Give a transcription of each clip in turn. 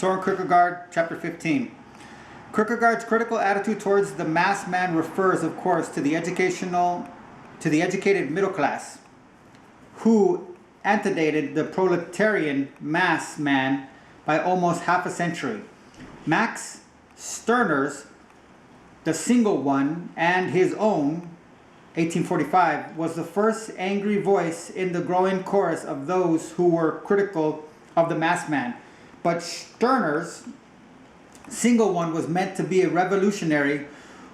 Soren Kierkegaard, chapter 15. Kierkegaard's critical attitude towards the mass man refers, of course, to the educated middle class, who antedated the proletarian mass man by almost half a century. Max Stirner's The Single One and his own, 1845, was the first angry voice in the growing chorus of those who were critical of the mass man. But Stirner's Single One was meant to be a revolutionary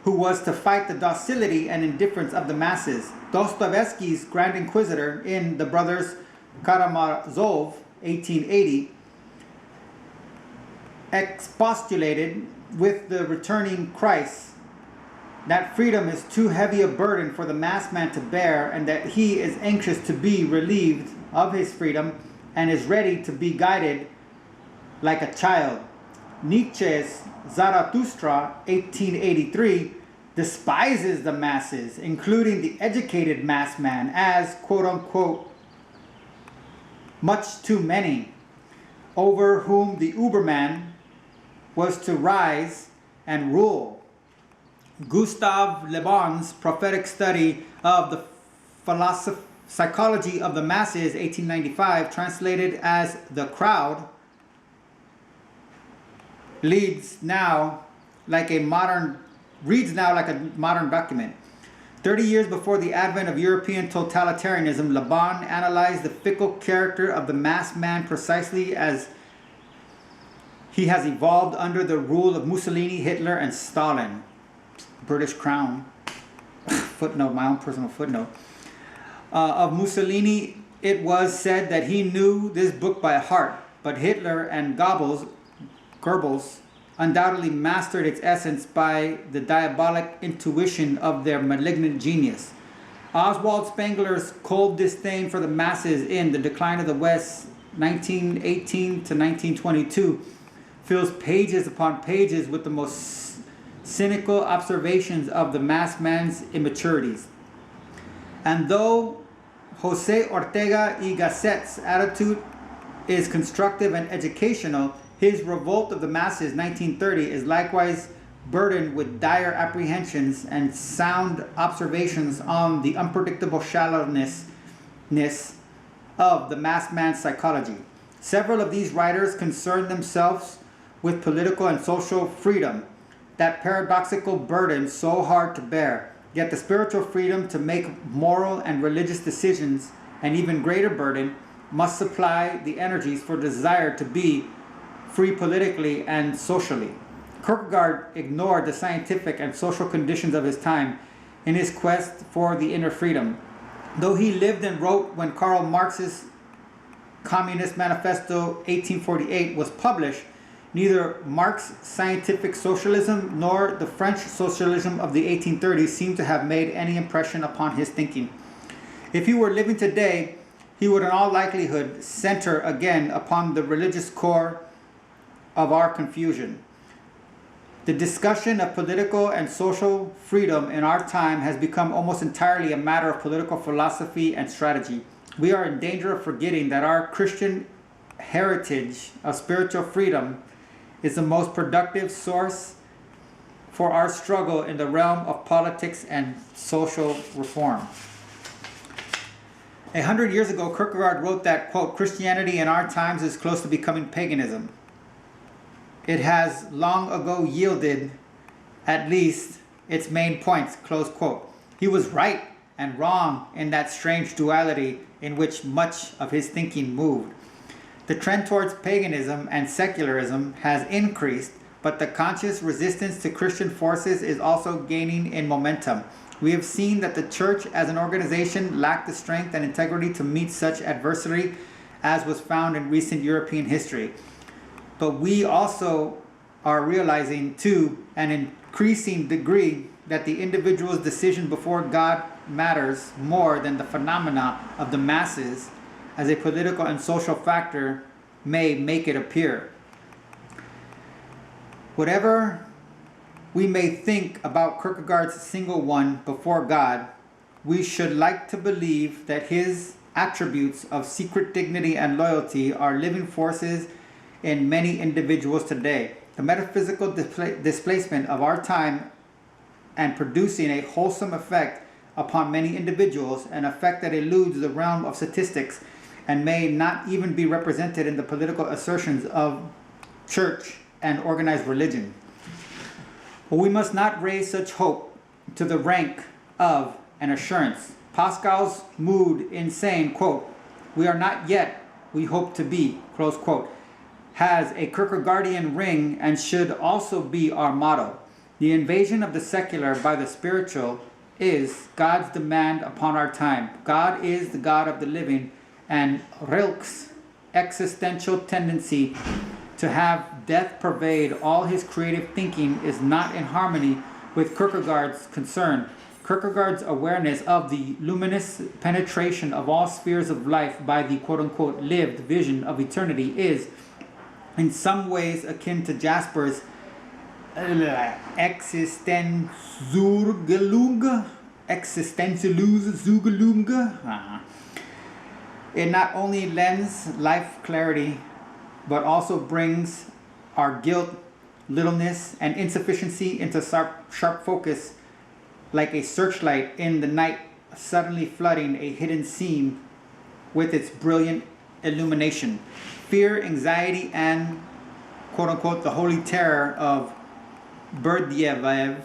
who was to fight the docility and indifference of the masses. Dostoevsky's Grand Inquisitor in The Brothers Karamazov, 1880, expostulated with the returning Christ that freedom is too heavy a burden for the mass man to bear, and that he is anxious to be relieved of his freedom and is ready to be guided like a child. Nietzsche's Zarathustra, 1883, despises the masses, including the educated mass man, as quote-unquote much too many, over whom the Uberman was to rise and rule. Gustave Le Bon's prophetic study of the psychology of the masses, 1895, translated as The Crowd, reads now like a modern document. 30 years before the advent of European totalitarianism, Le Bon analyzed the fickle character of the mass man precisely as he has evolved under the rule of Mussolini, Hitler, and Stalin. British Crown. Footnote, my own personal footnote. Of Mussolini, it was said that he knew this book by heart, but Hitler and Goebbels undoubtedly mastered its essence by the diabolic intuition of their malignant genius. Oswald Spengler's cold disdain for the masses in The Decline of the West, 1918 to 1922, fills pages upon pages with the most cynical observations of the mass man's immaturities. And though Jose Ortega y Gasset's attitude is constructive and educational, his Revolt of the Masses, 1930, is likewise burdened with dire apprehensions and sound observations on the unpredictable shallowness of the mass man's psychology. Several of these writers concern themselves with political and social freedom, that paradoxical burden so hard to bear, yet the spiritual freedom to make moral and religious decisions, an even greater burden, must supply the energies for desire to be free politically and socially. Kierkegaard ignored the scientific and social conditions of his time in his quest for the inner freedom. Though he lived and wrote when Karl Marx's Communist Manifesto 1848 was published, neither Marx's scientific socialism nor the French socialism of the 1830s seem to have made any impression upon his thinking. If he were living today, he would in all likelihood center again upon the religious core of our confusion. The discussion of political and social freedom in our time has become almost entirely a matter of political philosophy and strategy. We are in danger of forgetting that our Christian heritage of spiritual freedom is the most productive source for our struggle in the realm of politics and social reform. 100 years ago, Kierkegaard wrote that, quote, Christianity in our times is close to becoming paganism. It has long ago yielded at least its main points, close quote. He was right and wrong in that strange duality in which much of his thinking moved. The trend towards paganism and secularism has increased, but the conscious resistance to Christian forces is also gaining in momentum. We have seen that the church as an organization lacked the strength and integrity to meet such adversity as was found in recent European history. But we also are realizing to an increasing degree that the individual's decision before God matters more than the phenomena of the masses as a political and social factor may make it appear. Whatever we may think about Kierkegaard's Single One before God, we should like to believe that his attributes of secret dignity and loyalty are living forces in many individuals today. The metaphysical displacement of our time and producing a wholesome effect upon many individuals, an effect that eludes the realm of statistics and may not even be represented in the political assertions of church and organized religion. But we must not raise such hope to the rank of an assurance. Pascal's mood in saying, quote, "We are not yet, we hope to be," close quote, has a Kierkegaardian ring and should also be our motto. The invasion of the secular by the spiritual is God's demand upon our time. God is the God of the living, and Rilke's existential tendency to have death pervade all his creative thinking is not in harmony with Kierkegaard's concern. Kierkegaard's awareness of the luminous penetration of all spheres of life by the quote-unquote lived vision of eternity is in some ways akin to Jasper's Existentialisierung. It not only lends life clarity, but also brings our guilt, littleness, and insufficiency into sharp focus, like a searchlight in the night suddenly flooding a hidden scene with its brilliant illumination. Fear, anxiety, and quote-unquote the holy terror of Berdyaev,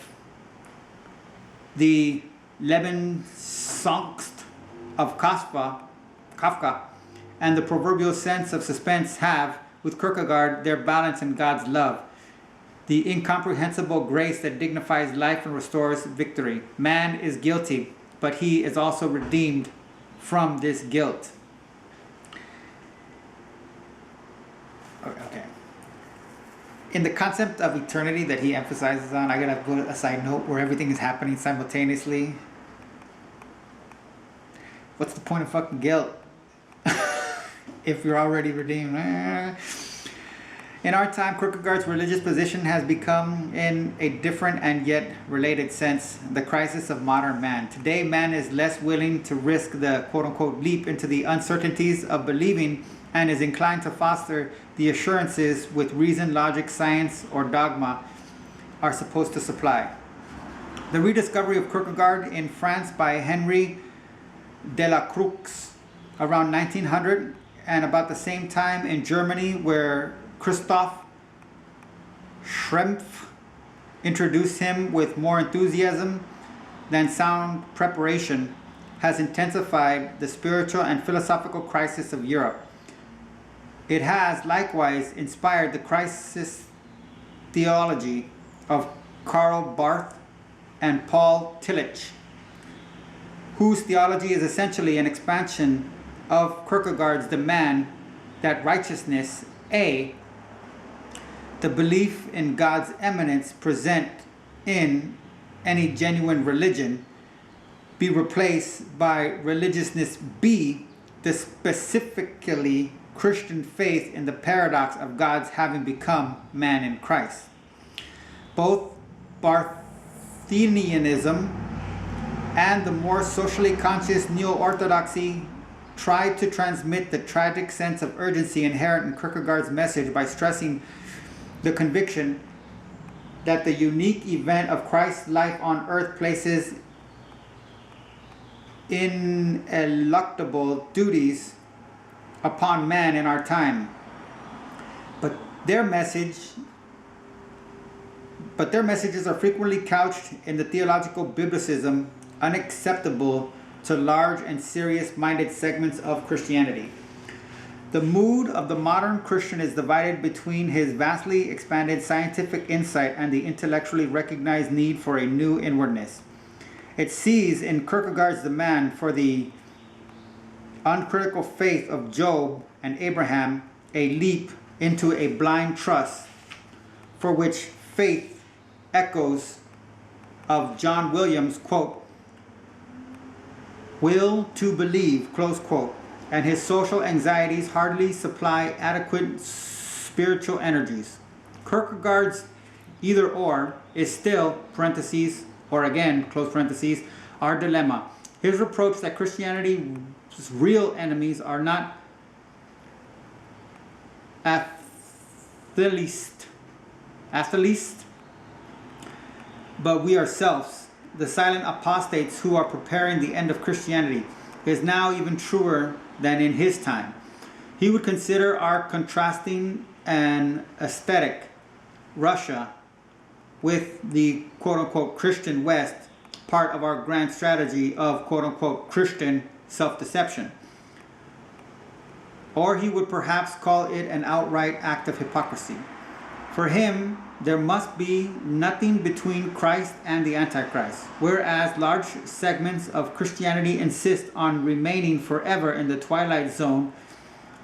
the Lebensangst of Kafka, and the proverbial sense of suspense have, with Kierkegaard, their balance in God's love, the incomprehensible grace that dignifies life and restores victory. Man is guilty, but he is also redeemed from this guilt. Okay. In the concept of eternity that he emphasizes on, I gotta put a side note where everything is happening simultaneously. What's the point of fucking guilt if you're already redeemed? In our time, Kierkegaard's religious position has become, in a different and yet related sense, the crisis of modern man. Today, man is less willing to risk the quote-unquote leap into the uncertainties of believing and is inclined to foster the assurances with reason, logic, science, or dogma are supposed to supply. The rediscovery of Kierkegaard in France by Henry Delacroix around 1900, and about the same time in Germany, where Christoph Schrempf introduced him with more enthusiasm than sound preparation, has intensified the spiritual and philosophical crisis of Europe. It has likewise inspired the crisis theology of Karl Barth and Paul Tillich, whose theology is essentially an expansion of Kierkegaard's demand that righteousness, A, the belief in God's immanence present in any genuine religion, be replaced by religiousness, B, the specifically Christian faith in the paradox of God's having become man in Christ. Both Barthenianism and the more socially conscious neo-orthodoxy tried to transmit the tragic sense of urgency inherent in Kierkegaard's message by stressing the conviction that the unique event of Christ's life on earth places ineluctable duties upon man in our time. But their messages are frequently couched in the theological biblicism unacceptable to large and serious-minded segments of Christianity. The mood of the modern Christian is divided between his vastly expanded scientific insight and the intellectually recognized need for a new inwardness. It sees in Kierkegaard's demand for the uncritical faith of Job and Abraham a leap into a blind trust, for which faith echoes of John Williams' quote, "will to believe," close quote, and his social anxieties hardly supply adequate spiritual energies. Kierkegaard's either or is still, parentheses, or again, close parentheses, our dilemma. His reproach that Christianity's real enemies are not atheist, but we ourselves, the silent apostates who are preparing the end of Christianity, is now even truer than in his time. He would consider our contrasting and aesthetic Russia with the quote-unquote Christian West part of our grand strategy of quote-unquote Christian self-deception. Or he would perhaps call it an outright act of hypocrisy. For him, there must be nothing between Christ and the Antichrist, whereas large segments of Christianity insist on remaining forever in the twilight zone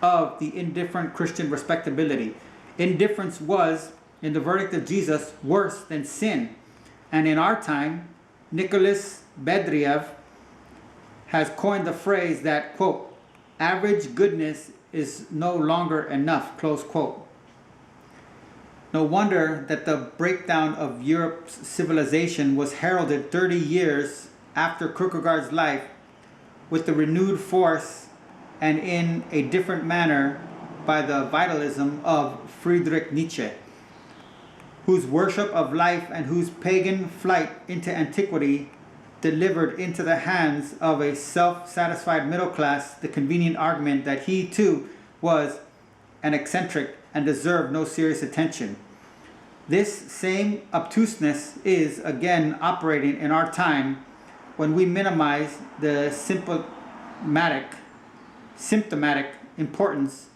of the indifferent Christian respectability. Indifference was, in the verdict of Jesus, worse than sin. And in our time, Nicholas Bedriev has coined the phrase that, quote, average goodness is no longer enough, close quote. No wonder that the breakdown of Europe's civilization was heralded 30 years after Kierkegaard's life with the renewed force and in a different manner by the vitalism of Friedrich Nietzsche, whose worship of life and whose pagan flight into antiquity delivered into the hands of a self-satisfied middle class the convenient argument that he too was an eccentric and deserved no serious attention. This same obtuseness is again operating in our time when we minimize the symptomatic importance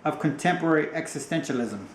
of contemporary existentialism.